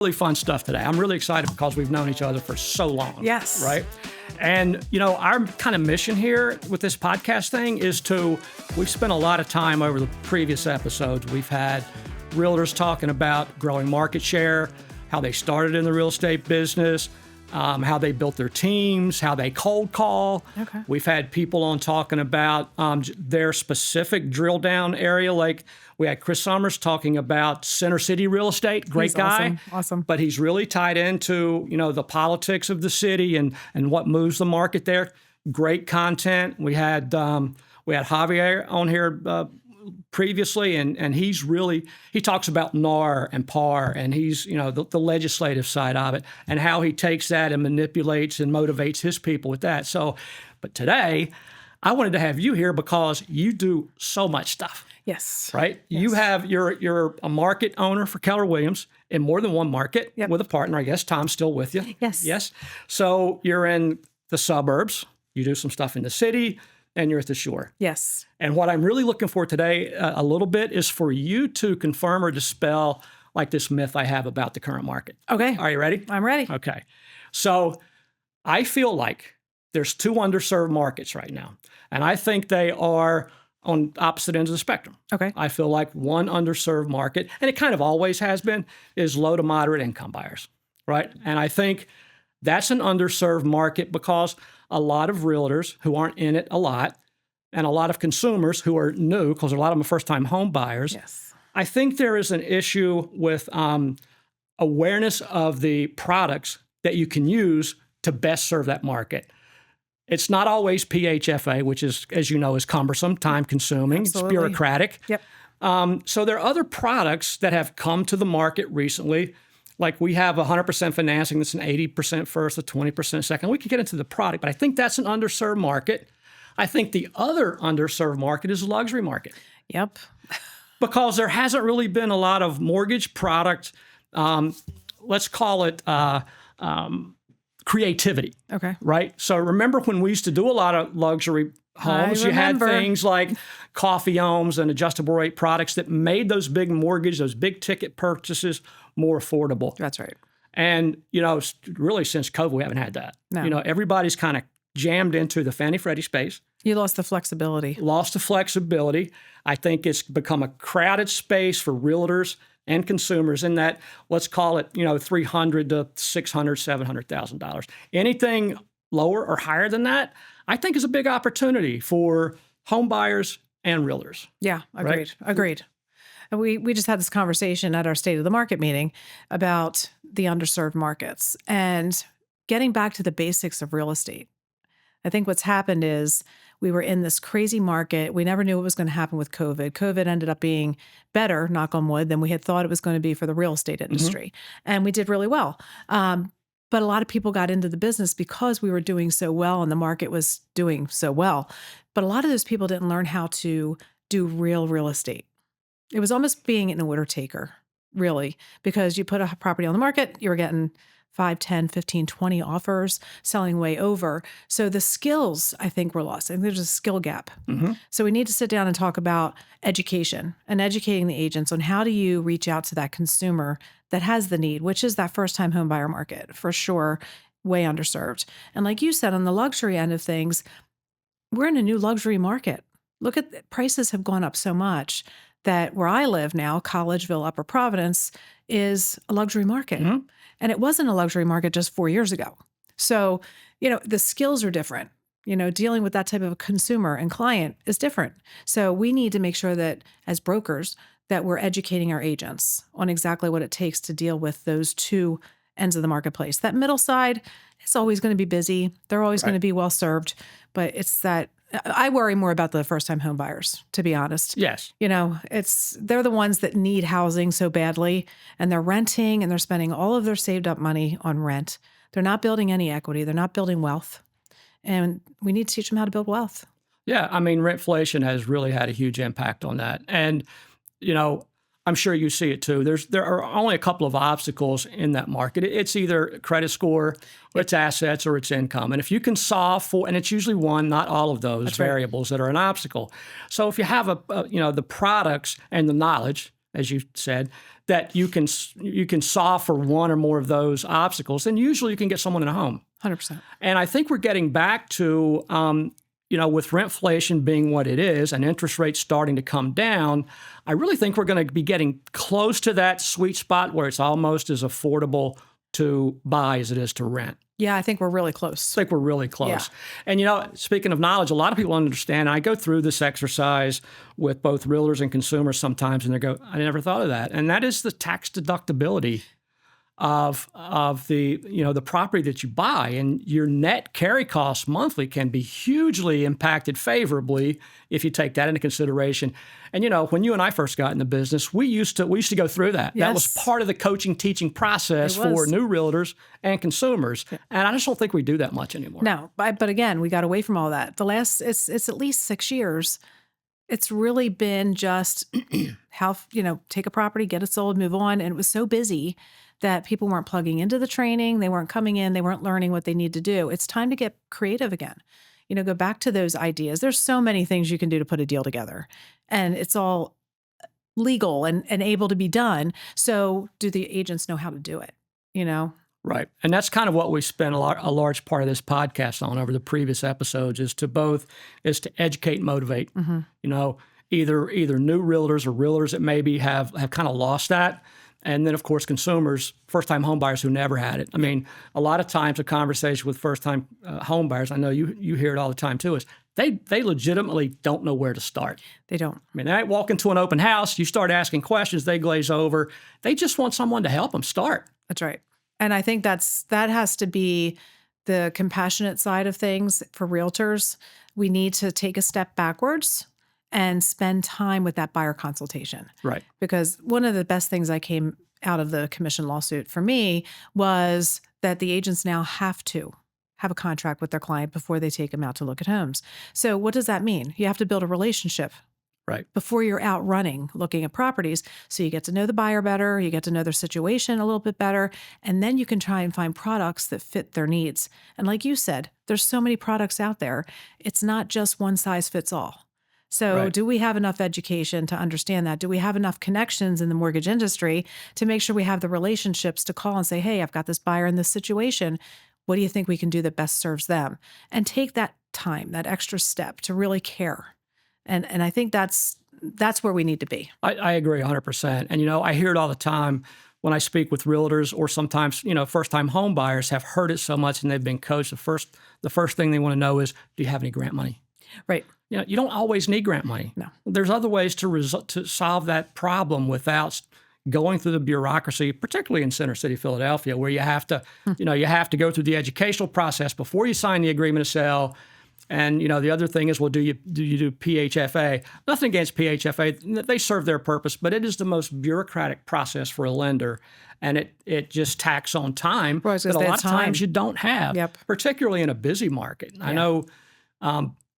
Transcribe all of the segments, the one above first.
Really fun stuff today. I'm really excited because we've known each other for so long. Yes. Right? And, our kind of mission here with this podcast thing is we've spent a lot of time over the previous episodes. We've had realtors talking about growing market share, how they started in the real estate business, how they built their teams, how they cold call. Okay. We've had people on talking about their specific drill down area. Like we had Chris Summers talking about Center City real estate. Great guy. Awesome. But he's really tied into, the politics of the city and what moves the market there. Great content. We had Javier on here previously, and he talks about NAR and PAR, and he's, the legislative side of it, and how he takes that and manipulates and motivates his people with that. So, but today, I wanted to have you here because you do so much stuff. Yes. Right? Yes. You're a market owner for Keller Williams in more than one market with a partner. I guess Tom's still with you. Yes. Yes. So you're in the suburbs. You do some stuff in the city, and you're at the shore. Yes. And what I'm really looking for today a little bit is for you to confirm or dispel like this myth I have about the current market. Okay. Are you ready? I'm ready. Okay. So I feel like there's two underserved markets right now. And I think they are on opposite ends of the spectrum. Okay. I feel like one underserved market, and it kind of always has been, is low to moderate income buyers, right? And I think that's an underserved market because a lot of realtors who aren't in it a lot, and a lot of consumers who are new, because a lot of them are first-time home buyers. Yes. I think there is an issue with awareness of the products that you can use to best serve that market. It's not always PHFA, which is, as you know, is cumbersome, time-consuming, it's bureaucratic. Yep. So there are other products that have come to the market recently. Like we have 100% financing that's an 80% first, a 20% second. We could get into the product, but I think that's an underserved market. I think the other underserved market is the luxury market. Yep. Because there hasn't really been a lot of mortgage product, let's call it creativity. Okay. Right? So remember when we used to do a lot of luxury homes, you had things like coffee homes and adjustable rate products that made those big mortgage, those big ticket purchases more affordable. That's right. And, really since COVID, we haven't had that. No. Everybody's kind of jammed into the Fannie Freddie space. You lost the flexibility. I think it's become a crowded space for realtors and consumers in that, let's call it, $300,000 to $600,000, $700,000. Anything lower or higher than that, I think is a big opportunity for home buyers and realtors. Yeah, agreed. Right? Agreed. And we just had this conversation at our State of the Market meeting about the underserved markets and getting back to the basics of real estate. I think what's happened is we were in this crazy market. We never knew what was going to happen with COVID. COVID ended up being better, knock on wood, than we had thought it was going to be for the real estate industry. Mm-hmm. And we did really well. But a lot of people got into the business because we were doing so well and the market was doing so well. But a lot of those people didn't learn how to do real estate. It was almost being an order taker, really, because you put a property on the market, you were getting 5, 10, 15, 20 offers, selling way over. So the skills, I think, were lost. I think there's a skill gap. Mm-hmm. So we need to sit down and talk about education and educating the agents on how do you reach out to that consumer that has the need, which is that first-time home buyer market, for sure, way underserved. And like you said, on the luxury end of things, we're in a new luxury market. Look at prices have gone up so much that where I live now, Collegeville, Upper Providence, is a luxury market. Mm-hmm. And it wasn't a luxury market just 4 years ago. So, the skills are different. Dealing with that type of a consumer and client is different. So we need to make sure that as brokers, that we're educating our agents on exactly what it takes to deal with those two ends of the marketplace. That middle side, it's always going to be busy. They're always going to be well served. But it's that I worry more about the first-time home buyers, to be honest. Yes. They're the ones that need housing so badly, and they're renting, and they're spending all of their saved-up money on rent. They're not building any equity. They're not building wealth, and we need to teach them how to build wealth. Yeah, rentflation has really had a huge impact on that. And, I'm sure you see it too. There are only a couple of obstacles in that market. It's either credit score, or it's assets, or it's income. And if you can solve for, and it's usually one, not all of those variables that are an obstacle. So if you have the products and the knowledge, as you said, that you can solve for one or more of those obstacles, then usually you can get someone in a home. 100%. And I think we're getting back to, with rentflation being what it is and interest rates starting to come down, I really think we're going to be getting close to that sweet spot where it's almost as affordable to buy as it is to rent. Yeah, I think we're really close. I think we're really close. Yeah. And, speaking of knowledge, a lot of people don't understand. I go through this exercise with both realtors and consumers sometimes, and they go, I never thought of that. And that is the tax deductibility of the property that you buy, and your net carry costs monthly can be hugely impacted favorably if you take that into consideration. And when you and I first got in the business, we used to go through that. Yes. That was part of the coaching teaching process for new realtors and consumers. Yeah. And I just don't think we do that much anymore. No, but again, we got away from all that. The last it's at least 6 years. It's really been just how take a property, get it sold, move on, and it was so busy that people weren't plugging into the training. They weren't coming in. They weren't learning what they need to do. It's time to get creative again. Go back to those ideas. There's so many things you can do to put a deal together, and it's all legal and able to be done. So do the agents know how to do it? Right. And that's kind of what we spent a large part of this podcast on over the previous episodes is to educate and motivate. Mm-hmm. Either new realtors or realtors that maybe have kind of lost that. And then, of course, consumers, first-time home buyers who never had it. I mean, a lot of times a conversation with first-time home buyers, I know you hear it all the time too, is they legitimately don't know where to start. They don't. I mean, they walk into an open house, you start asking questions, they glaze over. They just want someone to help them start. That's right. And I think that has to be the compassionate side of things for realtors. We need to take a step backwards and spend time with that buyer consultation. Right. Because one of the best things I came out of the commission lawsuit for me was that the agents now have to have a contract with their client before they take them out to look at homes. So what does that mean? You have to build a relationship. Right. Before you're out running, looking at properties. So you get to know the buyer better, you get to know their situation a little bit better, and then you can try and find products that fit their needs. And like you said, there's so many products out there. It's not just one size fits all. So do we have enough education to understand that? Do we have enough connections in the mortgage industry to make sure we have the relationships to call and say, hey, I've got this buyer in this situation. What do you think we can do that best serves them? And take that time, that extra step to really care. And I think that's where we need to be. I agree 100%. And, I hear it all the time when I speak with realtors or sometimes, first-time home buyers have heard it so much and they've been coached. The first thing they want to know is, do you have any grant money? Right. You don't always need grant money. No. There's other ways to solve that problem without going through the bureaucracy, particularly in Center City, Philadelphia, where you have to, you have to go through the educational process before you sign the agreement to sell. And, the other thing is, well, do you do PHFA? Nothing against PHFA. They serve their purpose, but it is the most bureaucratic process for a lender. And it just tacks on time that a lot of times you don't have, particularly in a busy market. Yeah. I know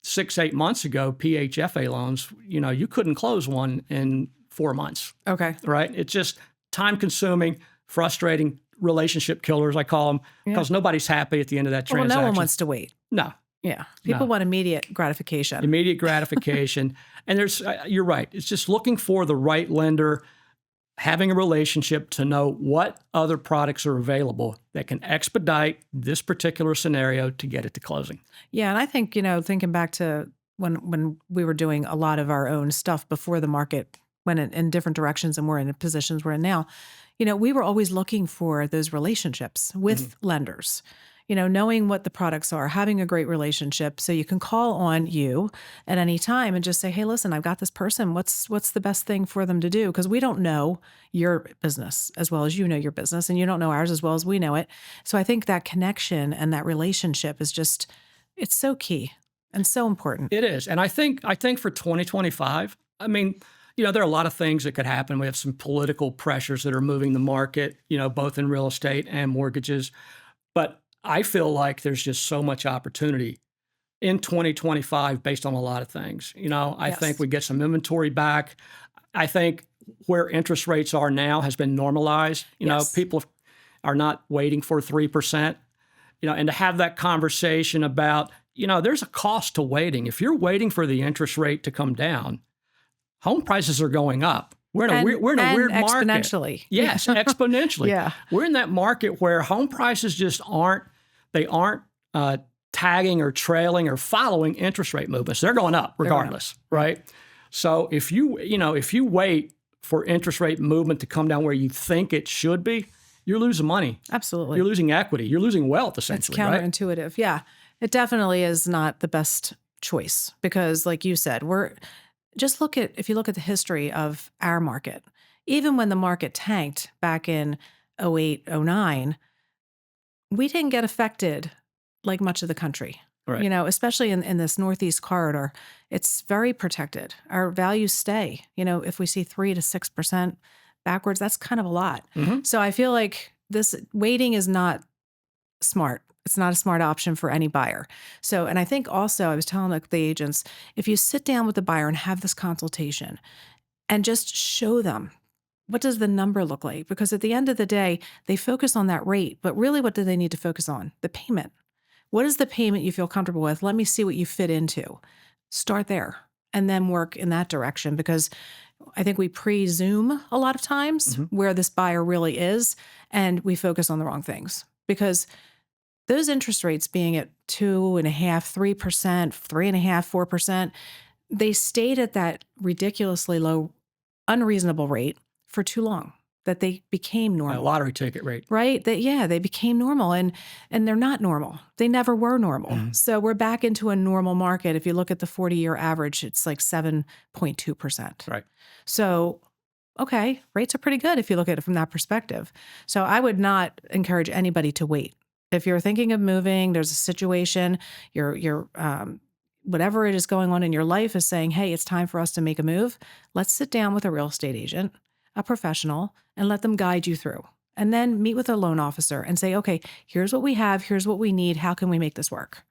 6-8 months ago, PHFA loans, you couldn't close one in 4 months. Okay. Right? It's just time-consuming, frustrating relationship killers, I call them, because nobody's happy at the end of that transaction. Well, no one wants to wait. No. Yeah. People want immediate gratification. Immediate gratification. And you're right. It's just looking for the right lender, having a relationship to know what other products are available that can expedite this particular scenario to get it to closing. Yeah. And I think, thinking back to when we were doing a lot of our own stuff before the market went in different directions and we're in the positions we're in now, we were always looking for those relationships with lenders. Knowing what the products are, having a great relationship so you can call on you at any time and just say, hey, listen, I've got this person. What's the best thing for them to do? Because we don't know your business as well as you know your business, and you don't know ours as well as we know it. So I think that connection and that relationship is it's so key and so important. It is. And I think for 2025, I mean, there are a lot of things that could happen. We have some political pressures that are moving the market, both in real estate and mortgages. But I feel like there's just so much opportunity in 2025 based on a lot of things. I think we get some inventory back. I think where interest rates are now has been normalized. People are not waiting for 3%, and to have that conversation about, there's a cost to waiting. If you're waiting for the interest rate to come down, home prices are going up. We're in a weird market. Exponentially. Yes, exponentially. Yeah. We're in that market where home prices just aren't tagging or trailing or following interest rate movements. They're going up regardless, right? So if you wait for interest rate movement to come down where you think it should be, you're losing money. Absolutely. You're losing equity. You're losing wealth, essentially. It's counterintuitive. Right? Yeah. It definitely is not the best choice because, like you said, if you look at the history of our market, even when the market tanked back in 08, 09, we didn't get affected like much of the country. Right. Especially in this Northeast corridor, it's very protected. Our values stay. If we see 3 to 6% backwards, that's kind of a lot. Mm-hmm. So I feel like this waiting is not smart. It's not a smart option for any buyer. So, and I think also I was telling the agents, if you sit down with the buyer and have this consultation and just show them, what does the number look like? Because at the end of the day, they focus on that rate, but really what do they need to focus on? The payment. What is the payment you feel comfortable with? Let me see what you fit into. Start there and then work in that direction because I think we presume a lot of times where this buyer really is and we focus on the wrong things because those interest rates being at 2.5%, 3%, 3.5%, 4%, they stayed at that ridiculously low, unreasonable rate for too long that they became normal. A lottery ticket rate. Right? They became normal and they're not normal. They never were normal. So we're back into a normal market. If you look at the 40-year average, it's like 7.2%. Right. So, okay, rates are pretty good if you look at it from that perspective. So I would not encourage anybody to wait. If you're thinking of moving, there's a situation, you're whatever it is going on in your life is saying, hey, it's time for us to make a move. Let's sit down with a real estate agent, a professional, and let them guide you through. And then meet with a loan officer and say, okay, here's what we have, here's what we need. How can we make this work?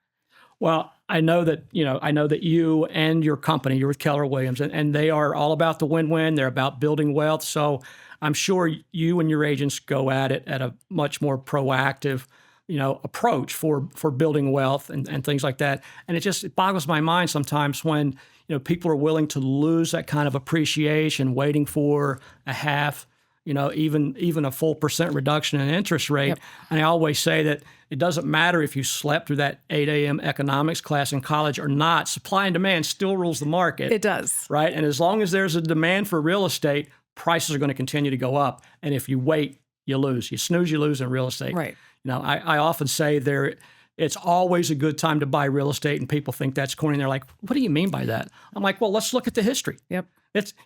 Well, I know that you and your company, you're with Keller Williams, and they are all about the win-win. They're about building wealth. So I'm sure you and your agents go at it at a much more proactive approach for building wealth and things like that. And it boggles my mind sometimes when, people are willing to lose that kind of appreciation, waiting for a half, even a full percent reduction in interest rate. Yep. And I always say that it doesn't matter if you slept through that 8 a.m. economics class in college or not. Supply and demand still rules the market. It does. Right. And as long as there's a demand for real estate, prices are going to continue to go up. And if you wait, you lose. You snooze, you lose in real estate. Right. I often say it's always a good time to buy real estate, and people think that's corny. And they're like, what do you mean by that? I'm like, well, let's look at the history. Yep.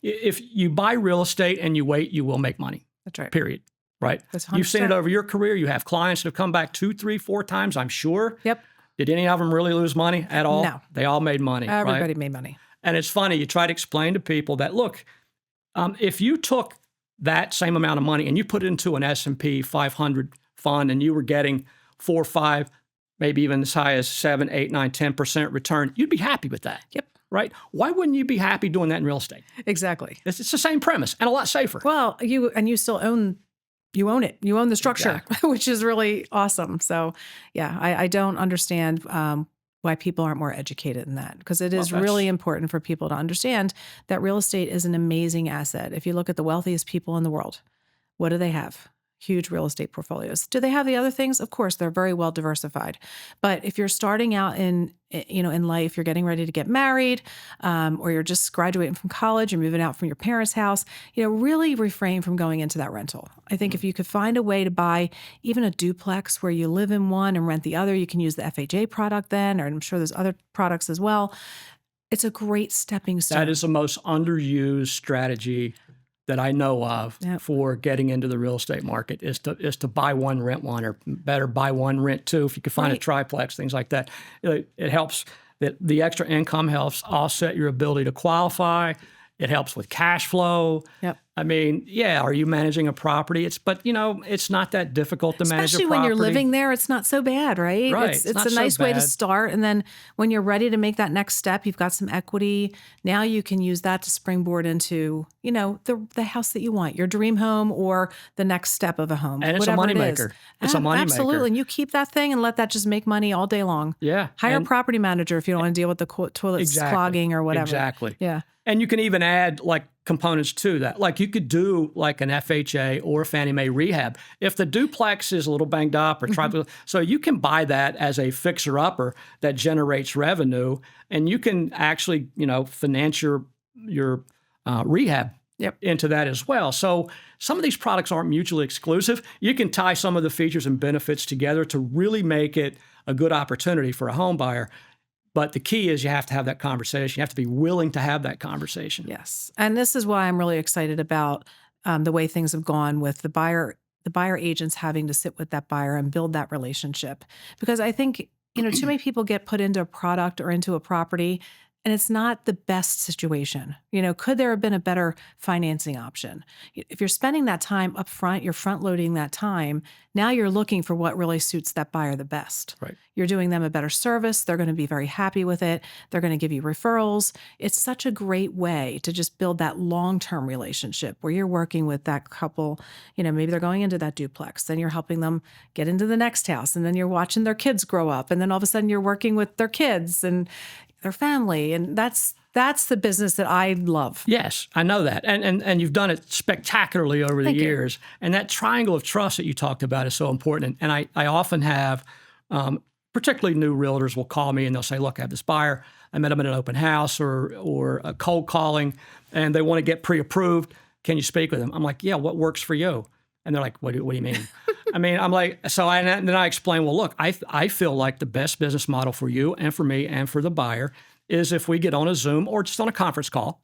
If you buy real estate and you wait, you will make money. That's right. Period. Right. That's 100%. You've seen it over your career. You have clients that have come back 2, 3, 4 times, I'm sure. Yep. Did any of them really lose money at all? No. They all made money. Everybody right? made money. And it's funny. You try to explain to people that, look, if you took that same amount of money and you put it into an S&P 500 fund and you were getting 4, 5, maybe even as high as 7, 8, 9, 10% return, you'd be happy with that. Yep. Right? Why wouldn't you be happy doing that in real estate? Exactly. It's the same premise and a lot safer. Well, you still own it. You own the structure, exactly. which is really awesome. So, yeah, I don't understand why people aren't more educated in that because it is really important for people to understand that real estate is an amazing asset. If you look at the wealthiest people in the world, what do they have? Huge real estate portfolios. Do they have the other things? Of course, they're very well diversified. But if you're starting out in life, you're getting ready to get married, or you're just graduating from college, you're moving out from your parents' house, really refrain from going into that rental. I think if you could find a way to buy even a duplex where you live in one and rent the other, you can use the FHA product then, or I'm sure there's other products as well. It's a great stepping stone. That is the most underused strategy that I know of for getting into the real estate market is to buy one, rent one, or better buy one, rent two. If you can find a triplex, things like that, it helps. That the extra income helps offset your ability to qualify. It helps with cash flow. Yep. I mean, are you managing a property? It's not that difficult to manage a property. Especially when you're living there, it's not so bad, right? Right. It's a nice way to start. And then when you're ready to make that next step, you've got some equity. Now you can use that to springboard into, the house that you want, your dream home or the next step of a home. And it's a moneymaker. It's a moneymaker. Absolutely. And you keep that thing and let that just make money all day long. Yeah. Hire a property manager if you don't want to deal with the toilets clogging or whatever. Exactly. Yeah. And you can even add like components to that. Like you could do like an FHA or a Fannie Mae rehab. If the duplex is a little banged up or so you can buy that as a fixer-upper that generates revenue, and you can actually, finance your rehab into that as well. So some of these products aren't mutually exclusive. You can tie some of the features and benefits together to really make it a good opportunity for a home buyer. But the key is you have to have that conversation. You have to be willing to have that conversation. Yes. And this is why I'm really excited about the way things have gone with the buyer agents having to sit with that buyer and build that relationship. Because I think, too many people get put into a product or into a property and it's not the best situation. Could there have been a better financing option? If you're spending that time up front, you're front loading that time. Now you're looking for what really suits that buyer the best. Right. You're doing them a better service. They're going to be very happy with it. They're going to give you referrals. It's such a great way to just build that long-term relationship where you're working with that couple. Maybe they're going into that duplex. Then you're helping them get into the next house. And then you're watching their kids grow up. And then all of a sudden you're working with their kids and their family. And that's the business that I love. Yes, I know that. And you've done it spectacularly over the years. And that triangle of trust that you talked about is so important. And I often have, particularly new realtors will call me and they'll say, look, I have this buyer. I met them at an open house or a cold calling, and they want to get pre-approved. Can you speak with them? I'm like, yeah, what works for you? And they're like, what do you mean? I'm like, and then I explain, well, look, I feel like the best business model for you and for me and for the buyer is if we get on a Zoom or just on a conference call,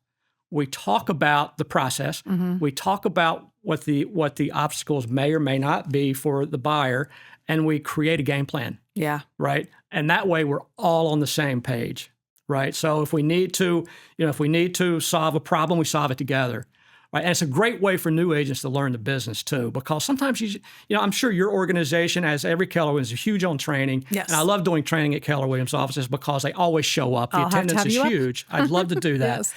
we talk about the process, we talk about what the obstacles may or may not be for the buyer, and we create a game plan. Yeah. Right. And that way we're all on the same page. Right. So if we need to solve a problem, we solve it together. Right. And it's a great way for new agents to learn the business too, because sometimes I'm sure your organization, as every Keller Williams, is huge on training. Yes. And I love doing training at Keller Williams offices because they always show up. The attendance is huge. I'd love to do that. Yes.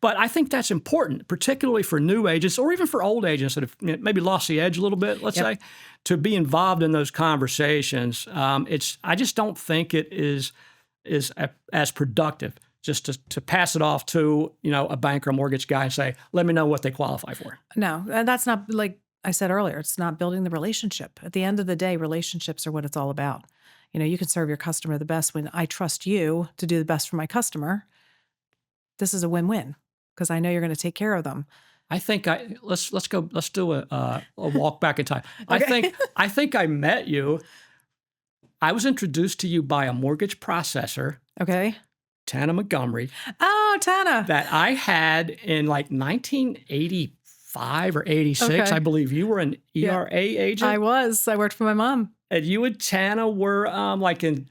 But I think that's important, particularly for new agents or even for old agents that have maybe lost the edge a little bit, let's say, to be involved in those conversations. I just don't think it is as productive just to pass it off to, a bank or a mortgage guy and say, let me know what they qualify for. No, and that's not, like I said earlier, it's not building the relationship. At the end of the day, relationships are what it's all about. You can serve your customer the best when I trust you to do the best for my customer. This is a win-win because I know you're going to take care of them. I think let's do a walk back in time. Okay. I think I met you. I was introduced to you by a mortgage processor. Okay. Tana Montgomery. Oh, Tana. That I had in like 1985 or 86. Okay. I believe you were an ERA agent. I was. I worked for my mom. And you and Tana were like in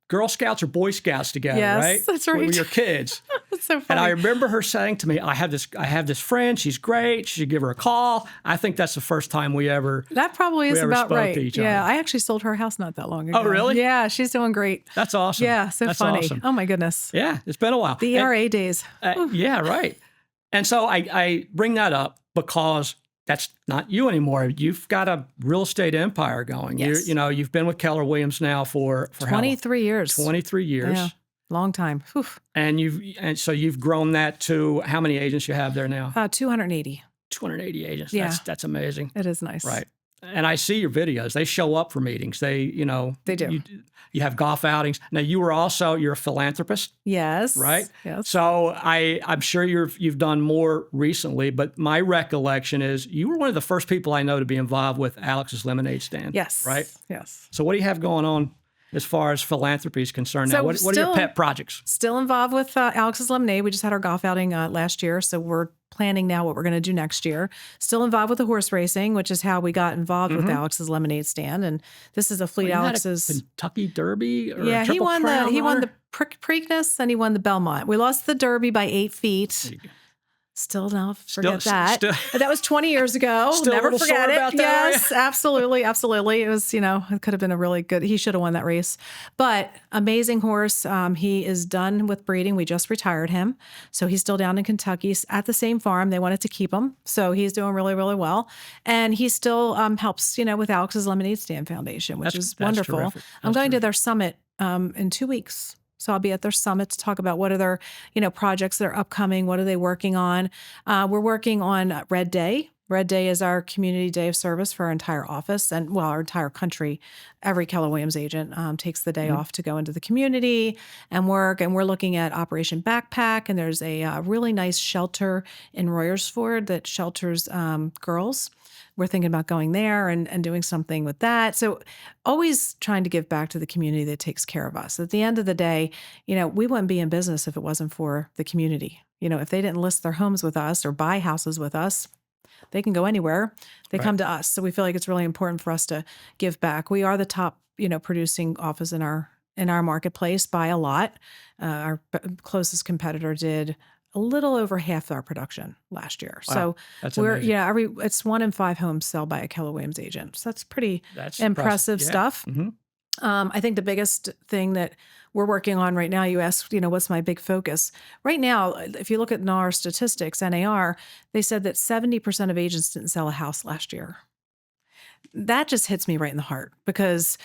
Girl Scouts or Boy Scouts together, yes, right? That's right. When we were kids. That's so funny. And I remember her saying to me, I have this friend. She's great. You should give her a call. I think that's the first time we ever That probably is about right. to each other. Yeah, I actually sold her house not that long ago. Oh, really? Yeah, she's doing great. That's awesome. Yeah, so that's funny. Awesome. Oh, my goodness. Yeah, it's been a while. The ERA days. Yeah, right. And so I bring that up because that's not you anymore. You've got a real estate empire going. Yes. You've been with Keller Williams now for 23 years. 23 years. Yeah. Long time. Whew. And so you've grown that to how many agents you have there now? 280. 280 agents. Yeah. That's amazing. It is nice. Right. And I see your videos. They show up for meetings. They do. You have golf outings. Now you're a philanthropist. Yes. Right. Yes. So I'm sure you've done more recently, but my recollection is you were one of the first people I know to be involved with Alex's Lemonade Stand. Yes. Right. Yes. So what do you have going on as far as philanthropy is concerned now? What are your pet projects? Still involved with Alex's Lemonade. We just had our golf outing last year, so we're planning now what we're going to do next year. Still involved with the horse racing, which is how we got involved with Alex's Lemonade Stand. And this is a fleet. Alex's Kentucky Derby. Or yeah, a he won the Triple Preakness and he won the Belmont. We lost the Derby by 8 feet. Still don't forget that. But that was 20 years ago. Still Never a little forget sore it. about that, Yes, absolutely, absolutely. It was, it could have been a really good. He should have won that race. But amazing horse. He is done with breeding. We just retired him, so he's still down in Kentucky at the same farm. They wanted to keep him, so he's doing really, really well. And he still helps, with Alex's Lemonade Stand Foundation, which is wonderful. Terrific. I'm going to their summit in 2 weeks. So I'll be at their summit to talk about what are their, projects that are upcoming. What are they working on? We're working on Red Day. Red Day is our community day of service for our entire office and, well, our entire country. Every Keller Williams agent takes the day off to go into the community and work. And we're looking at Operation Backpack. And there's a really nice shelter in Royersford that shelters girls. We're thinking about going there and doing something with that. So always trying to give back to the community that takes care of us. At the end of the day, we wouldn't be in business if it wasn't for the community. If they didn't list their homes with us or buy houses with us, they can go anywhere. They come to us. So we feel like it's really important for us to give back. We are the top, producing office in our marketplace by a lot. Our closest competitor did a little over half our production last year. Wow, So that's we're amazing. it's 1 in 5 homes sold by a Keller Williams agent. So that's pretty That's impressive Yeah. stuff. I think the biggest thing that we're working on right now, you asked, what's my big focus? Right now, if you look at NAR statistics, NAR, they said that 70% of agents didn't sell a house last year. That just hits me right in the heart because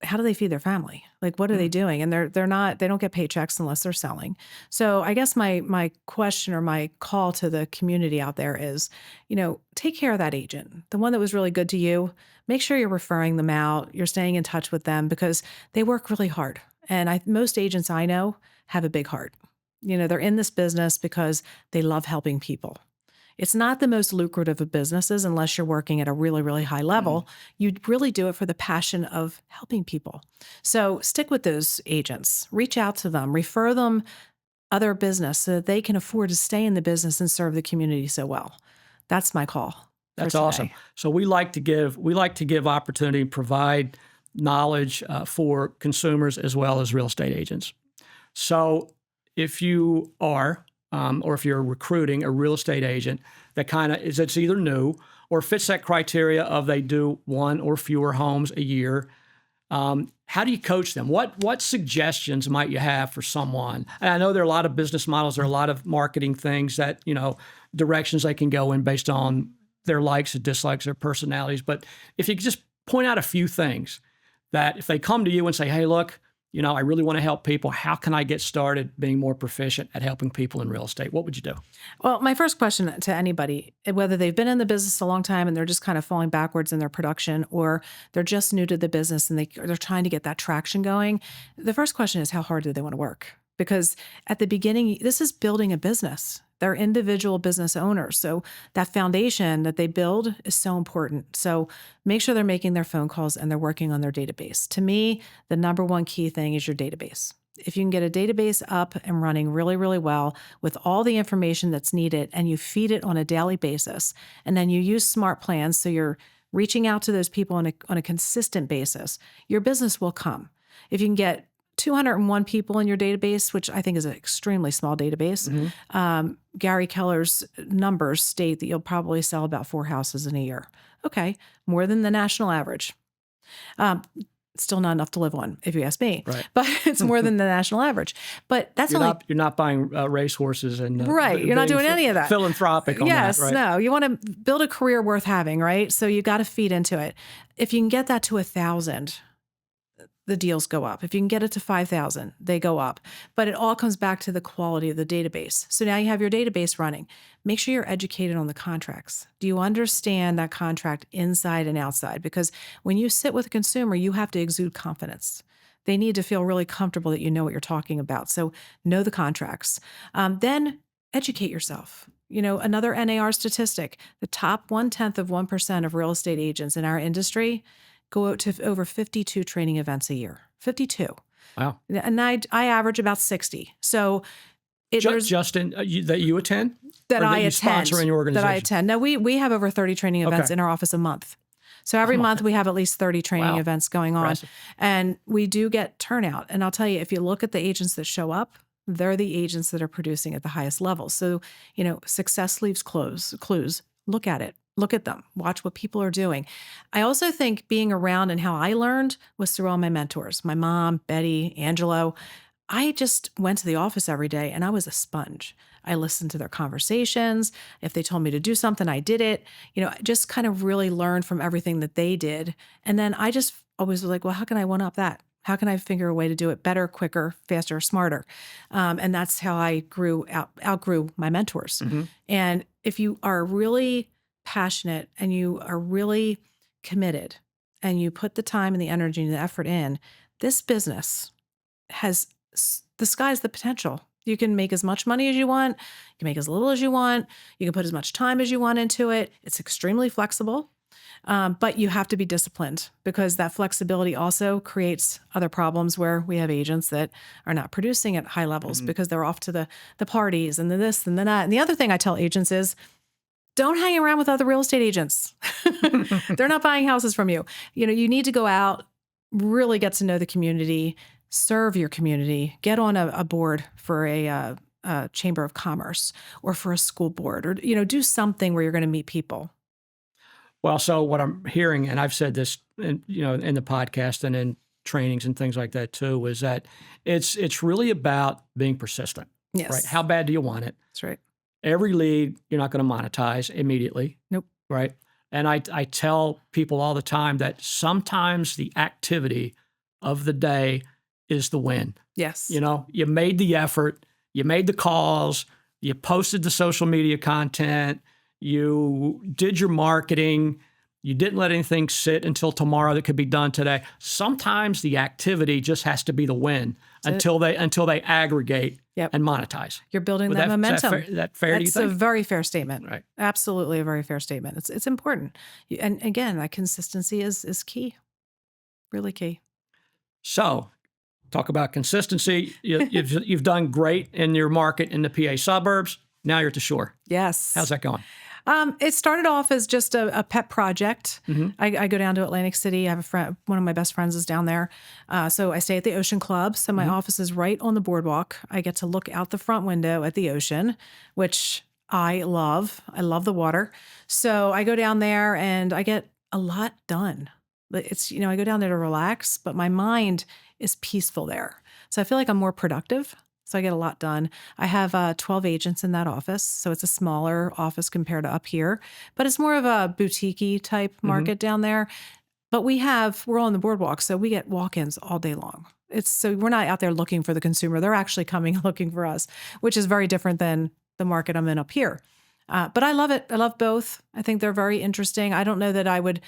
how do they feed their family? Like, what are they doing? And they don't get paychecks unless they're selling. So I guess my question or my call to the community out there is, take care of that agent, the one that was really good to you. Make sure you're referring them out. You're staying in touch with them because they work really hard. And most agents I know have a big heart. They're in this business because they love helping people. It's not the most lucrative of businesses unless you're working at a really, really high level. You really do it for the passion of helping people. So stick with those agents, reach out to them, refer them other business so that they can afford to stay in the business and serve the community so well. That's my call. That's awesome. So we like to give opportunity, provide knowledge for consumers as well as real estate agents. So if you are or if you're recruiting a real estate agent that it's either new or fits that criteria of they do 1 or fewer homes a year, how do you coach them? What suggestions might you have for someone? And I know there are a lot of business models, there are a lot of marketing things that, directions they can go in based on their likes and dislikes, their personalities. But if you could just point out a few things that if they come to you and say, hey, look, I really want to help people. How can I get started being more proficient at helping people in real estate? What would you do? Well, my first question to anybody, whether they've been in the business a long time and they're just kind of falling backwards in their production, or they're just new to the business and they're trying to get that traction going, the first question is, how hard do they want to work? Because at the beginning, this is building a business. They're individual business owners. So that foundation that they build is so important. So make sure they're making their phone calls and they're working on their database. To me, the number one key thing is your database. If you can get a database up and running really, really well with all the information that's needed and you feed it on a daily basis, and then you use smart plans so you're reaching out to those people on a consistent basis, your business will come. If you can get 201 people in your database, which I think is an extremely small database. Gary Keller's numbers state that you'll probably sell about 4 houses in a year. Okay, more than the national average. Still not enough to live on, if you ask me. Right. But it's more than the national average. But that's you're not buying racehorses and right. You're not doing any of that. Philanthropic on yes, that, right? No. You want to build a career worth having, right? So you got to feed into it. If you can get that to 1,000. The deals go up. If you can get it to 5,000, they go up. But it all comes back to the quality of the database. So now you have your database running. Make sure you're educated on the contracts. Do you understand that contract inside and outside? Because when you sit with a consumer, you have to exude confidence. They need to feel really comfortable that you know what you're talking about. So know the contracts. Then educate yourself. Another NAR statistic, the top 0.1% of real estate agents in our industry go out to over 52 training events a year. 52. Wow. And I average about 60. So Justin, that you attend? That I you attend. Sponsor in your organization? That I attend. No, we have over 30 training events in our office a month. So every month we have at least 30 training events going on. Impressive. And we do get turnout. And I'll tell you, if you look at the agents that show up, they're the agents that are producing at the highest level. So, success leaves clues. Look at it. Look at them. Watch what people are doing. I also think being around and how I learned was through all my mentors, my mom, Betty, Angelo. I just went to the office every day and I was a sponge. I listened to their conversations. If they told me to do something, I did it. I just kind of really learned from everything that they did. And then I just always was like, well, how can I one up that? How can I figure a way to do it better, quicker, faster, smarter? And that's how I outgrew my mentors. And if you are really passionate and you are really committed and you put the time and the energy and the effort in, this business has the sky's the potential. You can make as much money as you want. You can make as little as you want. You can put as much time as you want into it. It's extremely flexible. But you have to be disciplined because that flexibility also creates other problems where we have agents that are not producing at high levels because they're off to the parties and the this and the that. And the other thing I tell agents is don't hang around with other real estate agents. They're not buying houses from you. You need to go out, really get to know the community, serve your community, get on a board for a chamber of commerce or for a school board or, do something where you're going to meet people. Well, so what I'm hearing, and I've said this, in the podcast and in trainings and things like that too, is that it's really about being persistent. Yes. Right? How bad do you want it? That's right. Every lead you're not going to monetize immediately. Nope. Right? And I tell people all the time that sometimes the activity of the day is the win. Yes. You made the effort, you made the calls, you posted the social media content, you did your marketing, you didn't let anything sit until tomorrow that could be done today. Sometimes the activity just has to be the win until they aggregate and monetize. You're building that momentum. Is that fair? That's a very fair statement. Right. Absolutely a very fair statement. It's important. And again, that consistency is key. Really key. So, talk about consistency. You've done great in your market in the PA suburbs. Now you're at the shore. Yes. How's that going? It started off as just a pet project. I go down to Atlantic City. I have a friend, one of my best friends is down there. So I stay at the Ocean Club. So my office is right on the boardwalk. I get to look out the front window at the ocean, which I love. I love the water. So I go down there and I get a lot done. It's, I go down there to relax, but my mind is peaceful there. So I feel like I'm more productive. So I get a lot done. I have 12 agents in that office. So it's a smaller office compared to up here, but it's more of a boutique-y type market down there. But we're on the boardwalk. So we get walk-ins all day long. So we're not out there looking for the consumer. They're actually coming looking for us, which is very different than the market I'm in up here. But I love it. I love both. I think they're very interesting. I don't know that I would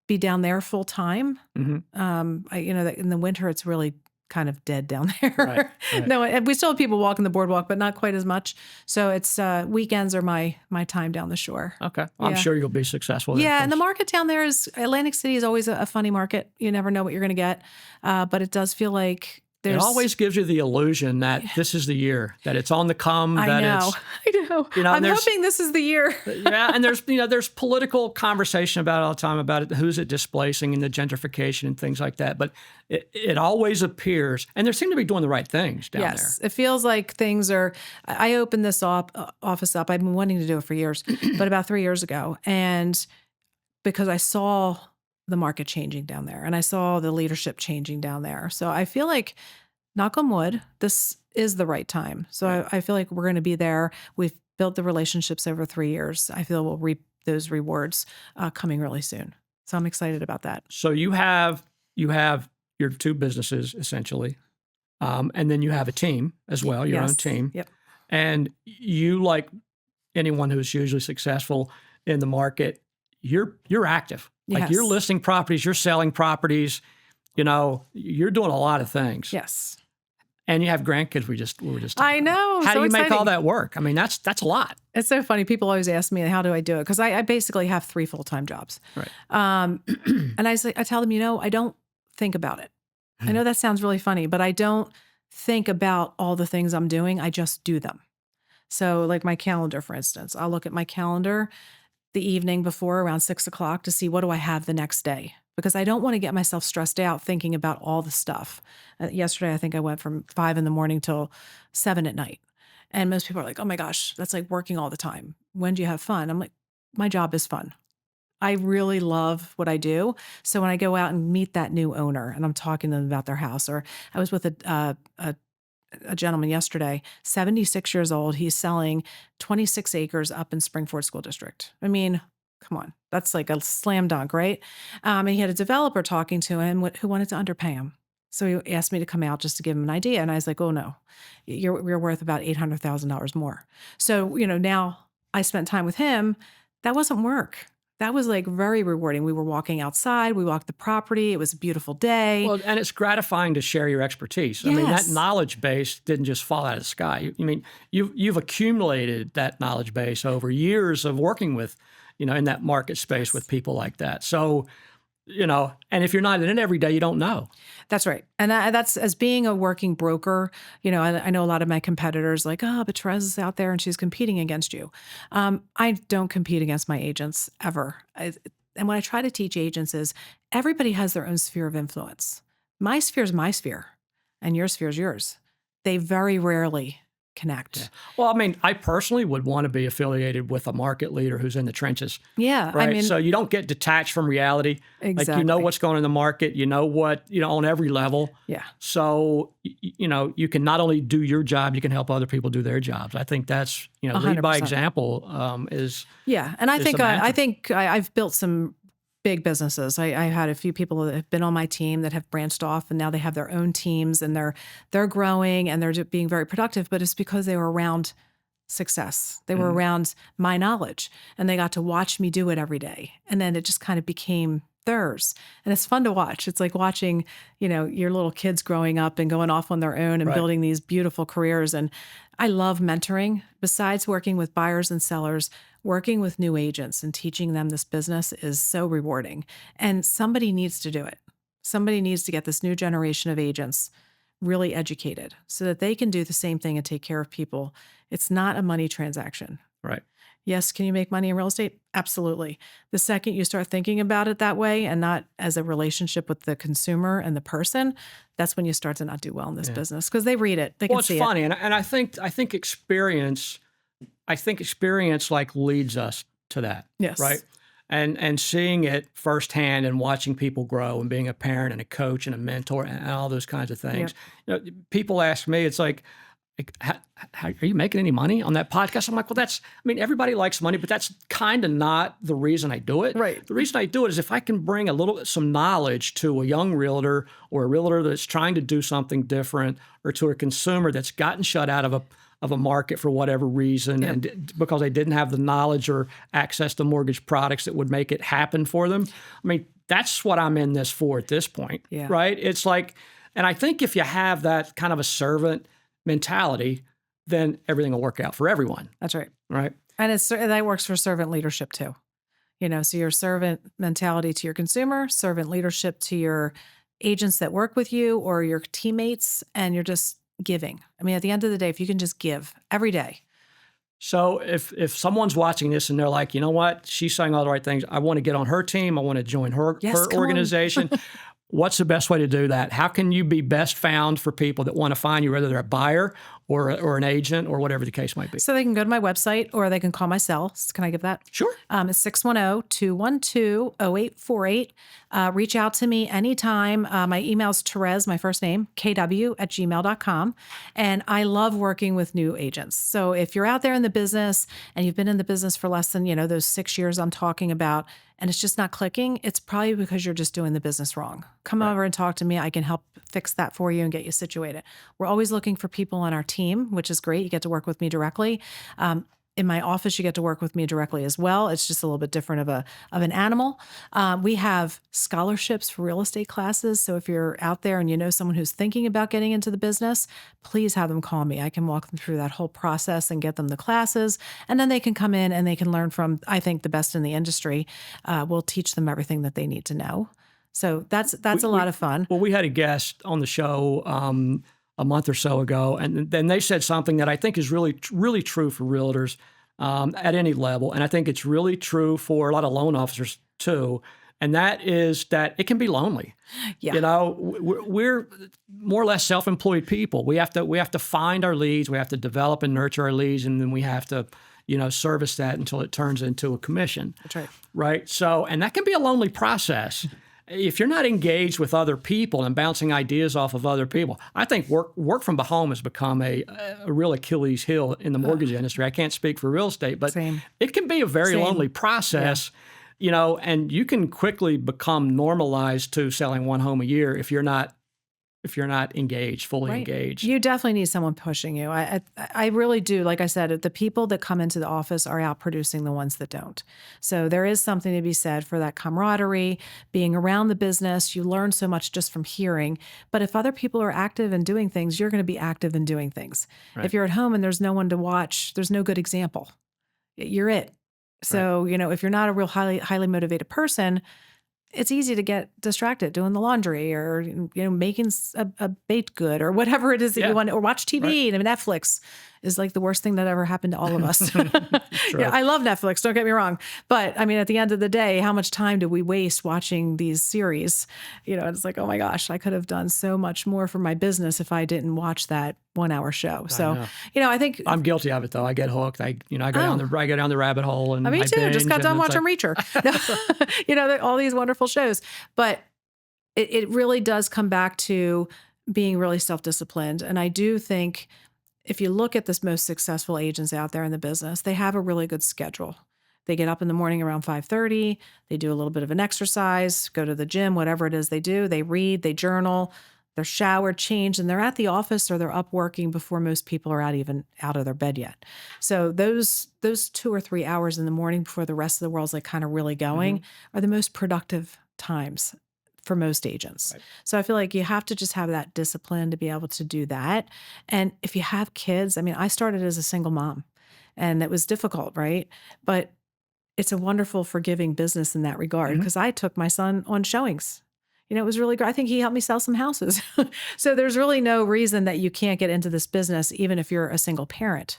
be down there full time. That in the winter, it's really kind of dead down there. Right. No, we still have people walking the boardwalk, but not quite as much. So it's weekends are my time down the shore. Okay. Well, I'm sure you'll be successful. Yeah. And the market down there Atlantic City is always a funny market. You never know what you're going to get. But it does feel like it always gives you the illusion that this is the year, that it's on the come. I know. I'm hoping this is the year. And there's political conversation about it all the time about it, who's it displacing and the gentrification and things like that. But it always appears, and they seem to be doing the right things down there. Yes, it feels like things are. I opened this office up. I've been wanting to do it for years, but about 3 years ago, and because I saw the market changing down there and I saw the leadership changing down there. So I feel like, knock on wood, this is the right time. So I feel like we're going to be there. We've built the relationships over 3 years. I feel we'll reap those rewards coming really soon. So I'm excited about that. So you have your two businesses essentially, and then you have a team as well, your own team. Yep. And you, like anyone who's usually successful in the market, you're active. Like you're listing properties, you're selling properties, you're doing a lot of things. Yes. And you have grandkids. We were just I know. How so do you exciting. make all that work? I mean, that's a lot. It's so funny. People always ask me, how do I do it? Because I basically have 3 full-time jobs. Right. And I tell them, I don't think about it. I know that sounds really funny, but I don't think about all the things I'm doing. I just do them. So like my calendar, for instance, I'll look at my calendar the evening before around 6 o'clock to see what do I have the next day, because I don't want to get myself stressed out thinking about all the stuff. Yesterday, I think I went from 5 a.m. till 7 p.m. And most people are like, oh my gosh, that's like working all the time. When do you have fun? I'm like, my job is fun. I really love what I do. So when I go out and meet that new owner and I'm talking to them about their house, or I was with a gentleman yesterday, 76 years old. He's selling 26 acres up in Springford School District. I mean, come on, that's like a slam dunk, right? And he had a developer talking to him who wanted to underpay him. So he asked me to come out just to give him an idea. And I was like, oh no, you're worth about $800,000 more. So, now I spent time with him. That wasn't work. That was like very rewarding. We were walking outside. We walked the property. It was a beautiful day. Well, and it's gratifying to share your expertise. I mean, that Yes. knowledge base didn't just fall out of the sky. I mean, you've accumulated that knowledge base over years of working with, in that market space with people like that. So, and if you're not in it every day, you don't know. That's right. And that's as being a working broker, I know a lot of my competitors like, oh, but Terese is out there and she's competing against you. I don't compete against my agents ever. And what I try to teach agents is everybody has their own sphere of influence. My sphere is my sphere and your sphere is yours. They very rarely connect. Yeah. Well, I mean, I personally would want to be affiliated with a market leader who's in the trenches. Yeah. Right. I mean, So you don't get detached from reality. exactly. Like, you know what's going on in the market, what, on every level. Yeah. So, you can not only do your job, you can help other people do their jobs. I think that's, lead by 100%. example is. Yeah. And I is think the mantra. I think I've built some big businesses. I had a few people that have been on my team that have branched off and now they have their own teams and they're growing and they're being very productive, but it's because they were around success. They were around my knowledge and they got to watch me do it every day. And then it just kind of became theirs. And it's fun to watch. It's like watching, your little kids growing up and going off on their own and Right. building these beautiful careers. And I love mentoring. Besides working with buyers and sellers, working with new agents and teaching them this business is so rewarding. And somebody needs to do it. Somebody needs to get this new generation of agents really educated so that they can do the same thing and take care of people. It's not a money transaction. Right. Yes, can you make money in real estate? Absolutely. The second you start thinking about it that way and not as a relationship with the consumer and the person, that's when you start to not do well in this business because they read it. They can Well, it's see funny. And I think experience like leads us to that. Yes. Right. And seeing it firsthand and watching people grow and being a parent and a coach and a mentor and all those kinds of things. People ask me, it's like, are you making any money on that podcast? I'm like, well, everybody likes money, but that's kind of not the reason I do it. Right. The reason I do it is if I can bring some knowledge to a young realtor or a realtor that's trying to do something different, or to a consumer that's gotten shut out of a market for whatever reason, and because they didn't have the knowledge or access to mortgage products that would make it happen for them. I mean, that's what I'm in this for at this point, right? It's like, and I think if you have that kind of a servant mentality, then everything will work out for everyone. That's right. Right. And that works for servant leadership too. So your servant mentality to your consumer, servant leadership to your agents that work with you or your teammates, and you're just giving. I mean, at the end of the day, if you can just give every day. So if someone's watching this and they're like, you know what, she's saying all the right things, I want to get on her team, I want to join her organization. What's the best way to do that? How can you be best found for people that want to find you, whether they're a buyer or an agent or whatever the case might be? So they can go to my website or they can call my cell. Can I give that? Sure. It's 610-212-0848. Reach out to me anytime. My email's Terese, my first name, kw@gmail.com. And I love working with new agents. So if you're out there in the business and you've been in the business for less than, those 6 years I'm talking about, and it's just not clicking, it's probably because you're just doing the business wrong. Come over and talk to me. I can help fix that for you and get you situated. We're always looking for people on our team, which is great. You get to work with me directly. In my office, you get to work with me directly as well. It's just a little bit different of an animal. We have scholarships for real estate classes. So if you're out there and you know someone who's thinking about getting into the business, please have them call me. I can walk them through that whole process and get them the classes. And then they can come in and they can learn from, I think, the best in the industry. We'll teach them everything that they need to know. So that's a lot of fun. Well, we had a guest on the show a month or so ago, and then they said something that I think is really, really true for realtors at any level, and I think it's really true for a lot of loan officers too. And that is that it can be lonely. Yeah. We're more or less self-employed people. We have to find our leads, we have to develop and nurture our leads, and then we have to service that until it turns into a commission. That's right. Right. So, and that can be a lonely process. If you're not engaged with other people and bouncing ideas off of other people, I think work from home has become a real Achilles heel in the mortgage industry. I can't speak for real estate, but it can be a very lonely process, and you can quickly become normalized to selling one home a year if you're not if you're not engaged, fully Right. engaged. You definitely need someone pushing you. I really do. Like I said, the people that come into the office are out producing the ones that don't. So there is something to be said for that camaraderie, being around the business. You learn so much just from hearing. But if other people are active and doing things, you're going to be active in doing things. Right. If you're at home and there's no one to watch, there's no good example. You're it. So, if you're not a real highly motivated person, it's easy to get distracted doing the laundry or, making a baked good or whatever it is that you want, or watch TV. Right. I mean, Netflix is like the worst thing that ever happened to all of us. True. I love Netflix, don't get me wrong. But I mean, at the end of the day, how much time do we waste watching these series? It's like, oh my gosh, I could have done so much more for my business if I didn't watch that 1 hour show. So, I think I'm guilty of it though. I get hooked. I go down the rabbit hole, and me I too. Just got binge, done and it's watching Reacher. All these wonderful shows. But it really does come back to being really self-disciplined. And I do think if you look at the most successful agents out there in the business, they have a really good schedule. They get up in the morning around 5:30. They do a little bit of an exercise, go to the gym, whatever it is they do. They read, they journal, they're showered, changed, and they're at the office or they're up working before most people are even out of their bed yet. So those 2 or 3 hours in the morning before the rest of the world's like kind of really going are the most productive times for most agents. Right. So I feel like you have to just have that discipline to be able to do that. And if you have kids, I mean, I started as a single mom and it was difficult, right? But it's a wonderful, forgiving business in that regard because I took my son on showings. It was really great. I think he helped me sell some houses. So there's really no reason that you can't get into this business, even if you're a single parent.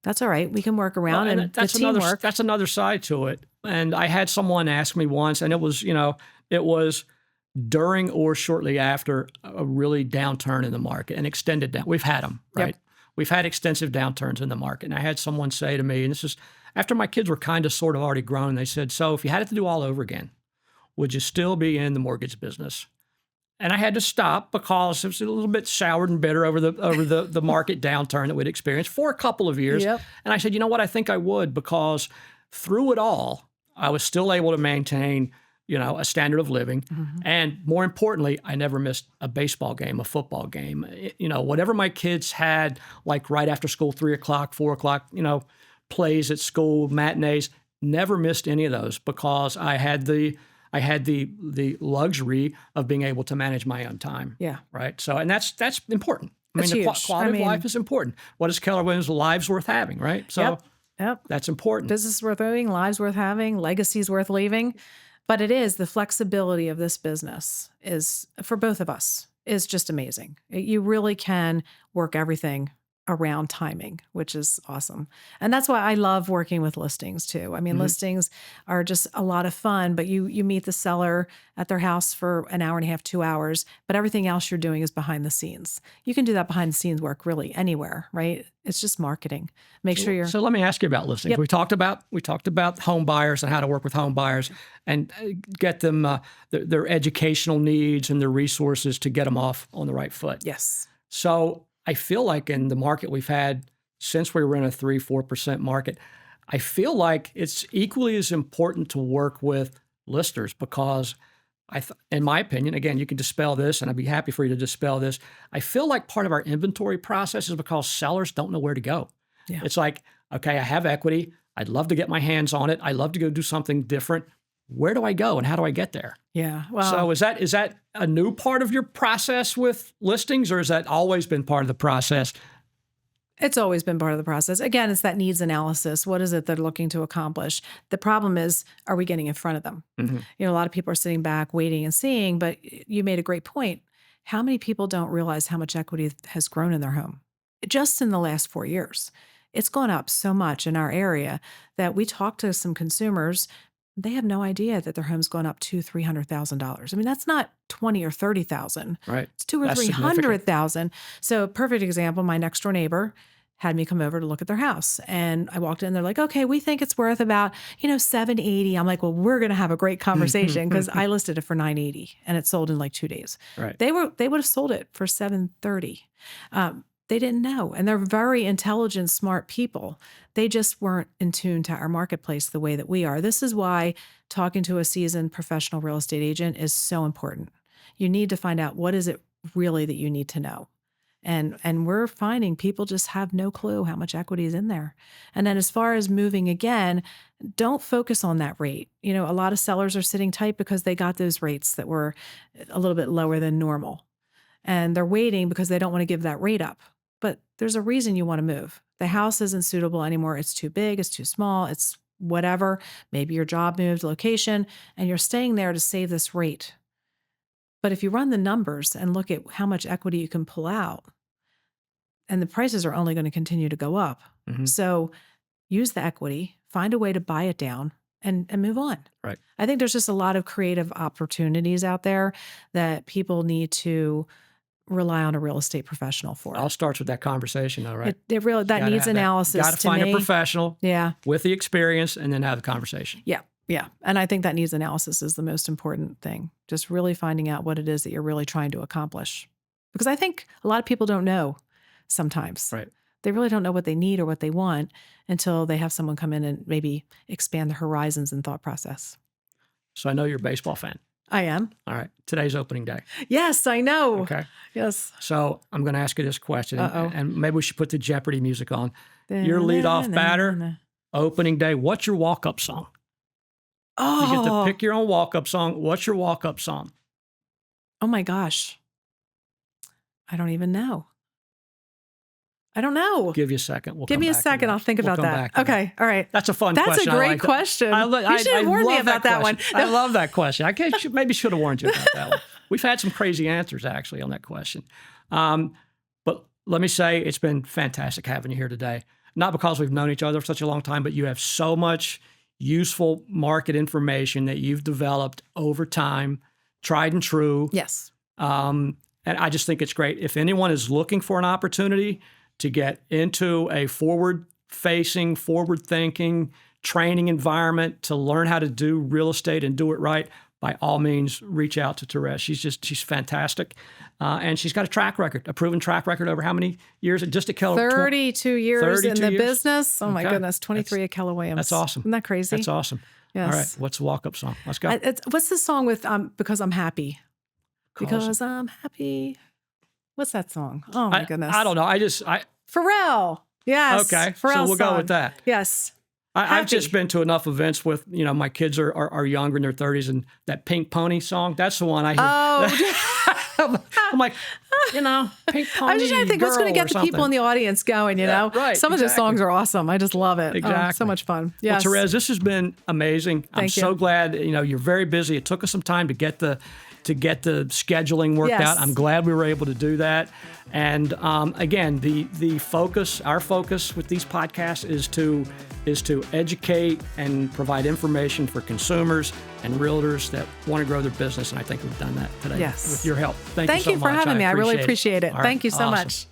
That's all right. We can work around and that's the teamwork. That's another side to it. And I had someone ask me once, and it was during or shortly after a really downturn in the market, an extended down. We've had them, right? Yep. We've had extensive downturns in the market. And I had someone say to me, and this is after my kids were kind of sort of already grown, they said, so if you had it to do all over again, would you still be in the mortgage business? And I had to stop because it was a little bit soured and bitter over the market downturn that we'd experienced for a couple of years. Yep. And I said, you know what? I think I would, because through it all, I was still able to maintain, a standard of living. And more importantly, I never missed a baseball game, a football game. Whatever my kids had, like right after school, 3 o'clock, 4 o'clock, plays at school, matinees, never missed any of those because I had the luxury of being able to manage my own time. Yeah. Right. So, and that's important. That's the huge. quality of life is important. What is Keller Williams? Lives worth having, right? So Yep. that's important. Business worth owning, lives worth having, legacies worth leaving. But it is the flexibility of this business is for both of us is just amazing. You really can work everything around timing, which is awesome. And that's why I love working with listings too. I mean, listings are just a lot of fun, but you meet the seller at their house for an hour and a half, 2 hours, but everything else you're doing is behind the scenes. You can do that behind the scenes work really anywhere, right? It's just marketing. Make sure you're. So let me ask you about listings. Yep. We talked about home buyers and how to work with home buyers and get them their educational needs and their resources to get them off on the right foot. Yes. So I feel like in the market we've had since we were in a 3-4% market, I feel like it's equally as important to work with listers because in my opinion, again, you can dispel this and I'd be happy for you to dispel this. I feel like part of our inventory process is because sellers don't know where to go. Yeah. It's like, okay, I have equity. I'd love to get my hands on it. I'd love to go do something different. Where do I go and how do I get there? Yeah. Well, So is that a new part of your process with listings, or has that always been part of the process? it's always been part of the process. Again, it's that needs analysis. What is it they're looking to accomplish? The problem is, are we getting in front of them? Mm-hmm. A lot of people are sitting back, waiting and seeing, but you made a great point. How many people don't realize how much equity has grown in their home? Just in the last 4 years. It's gone up so much in our area that we talk to some consumers. They have no idea that their home's gone up $200,000-$300,000. I mean, that's not 20 or 30,000. Right. It's 2 or That's 300,000. So, perfect example. My next door neighbor had me come over to look at their house, and I walked in. They're like, "Okay, we think it's worth about $780." I'm like, "Well, we're going to have a great conversation because I listed it for $980, and it sold in like 2 days." Right. They would have sold it for $730. They didn't know. And they're very intelligent, smart people. They just weren't in tune to our marketplace the way that we are. This is why talking to a seasoned professional real estate agent is so important. You need to find out what is it really that you need to know. And we're finding people just have no clue how much equity is in there. And then as far as moving again, don't focus on that rate. You know, a lot of sellers are sitting tight because they got those rates that were a little bit lower than normal. And they're waiting because they don't want to give that rate up. But there's a reason you want to move. The house isn't suitable anymore. It's too big, it's too small, it's whatever. Maybe your job moved location and you're staying there to save this rate. But if you run the numbers and look at how much equity you can pull out, and the prices are only going to continue to go up. Mhm. So use the equity, find a way to buy it down and move on. Right. I think there's just a lot of creative opportunities out there that people need to rely on a real estate professional for. All starts with that conversation, though, right? It really, that needs analysis. Got to find a professional Yeah. with the experience and then have the conversation. Yeah. Yeah. And I think that needs analysis is the most important thing. Just really finding out what it is that you're really trying to accomplish. Because I think a lot of people don't know sometimes. Right. They really don't know what they need or what they want until they have someone come in and maybe expand the horizons and thought process. So I know you're a baseball fan. I am. All right. Today's opening day. Yes, I know. Okay. Yes. So I'm going to ask you this question, Uh-oh. and maybe we should put the Jeopardy music on. Your leadoff batter, opening day. What's your walk-up song? Oh. You get to pick your own walk-up song. What's your walk-up song? Oh my gosh. I don't even know. I don't know. Give you a second. We'll Give come me a back to second. that. I'll think We'll about come that. back to Okay. All right. That's a fun That's question. a great I like that. question. You should have I warned me love about that one. question. I love that question. Maybe should have warned you about that one. We've had some crazy answers, actually, on that question. But let me say, it's been fantastic having you here today. Not because we've known each other for such a long time, but you have so much useful market information that you've developed over time, tried and true. Yes. And I just think it's great. If anyone is looking for an opportunity to get into a forward-facing, forward-thinking training environment to learn how to do real estate and do it right, by all means, reach out to Terese. She's fantastic. And she's got a proven track record over how many years? Just at Keller? 32 years in the years? business. Oh my Okay. goodness. 23 at Keller Williams. That's awesome. Isn't that crazy? That's awesome. Yes. All right. What's the walk-up song? Let's go. What's the song with Because I'm Happy? Because I'm happy. What's that song? Oh my goodness. I don't know. Pharrell. Yes. Okay. Pharrell So we'll go song. with that. Yes. I've just been to enough events with, my kids are younger in their 30s, and that Pink Pony song, that's the one I hear. Oh. I'm like, Pink Pony. I'm just trying to think what's going to get the people in the audience going, know? Right, Some of those songs are awesome. I just love it. Exactly. Oh, so much fun. Yes. Well, Terese, this has been amazing. I'm Thank you. so glad, you're very busy. It took us some time to get the scheduling worked Yes. out. I'm glad we were able to do that. And again, our focus with these podcasts is to educate and provide information for consumers and realtors that want to grow their business. And I think we've done that today Yes. with your help. Thank you so Thank you for much. having me. I really appreciate it. All right. Thank you so Awesome. much.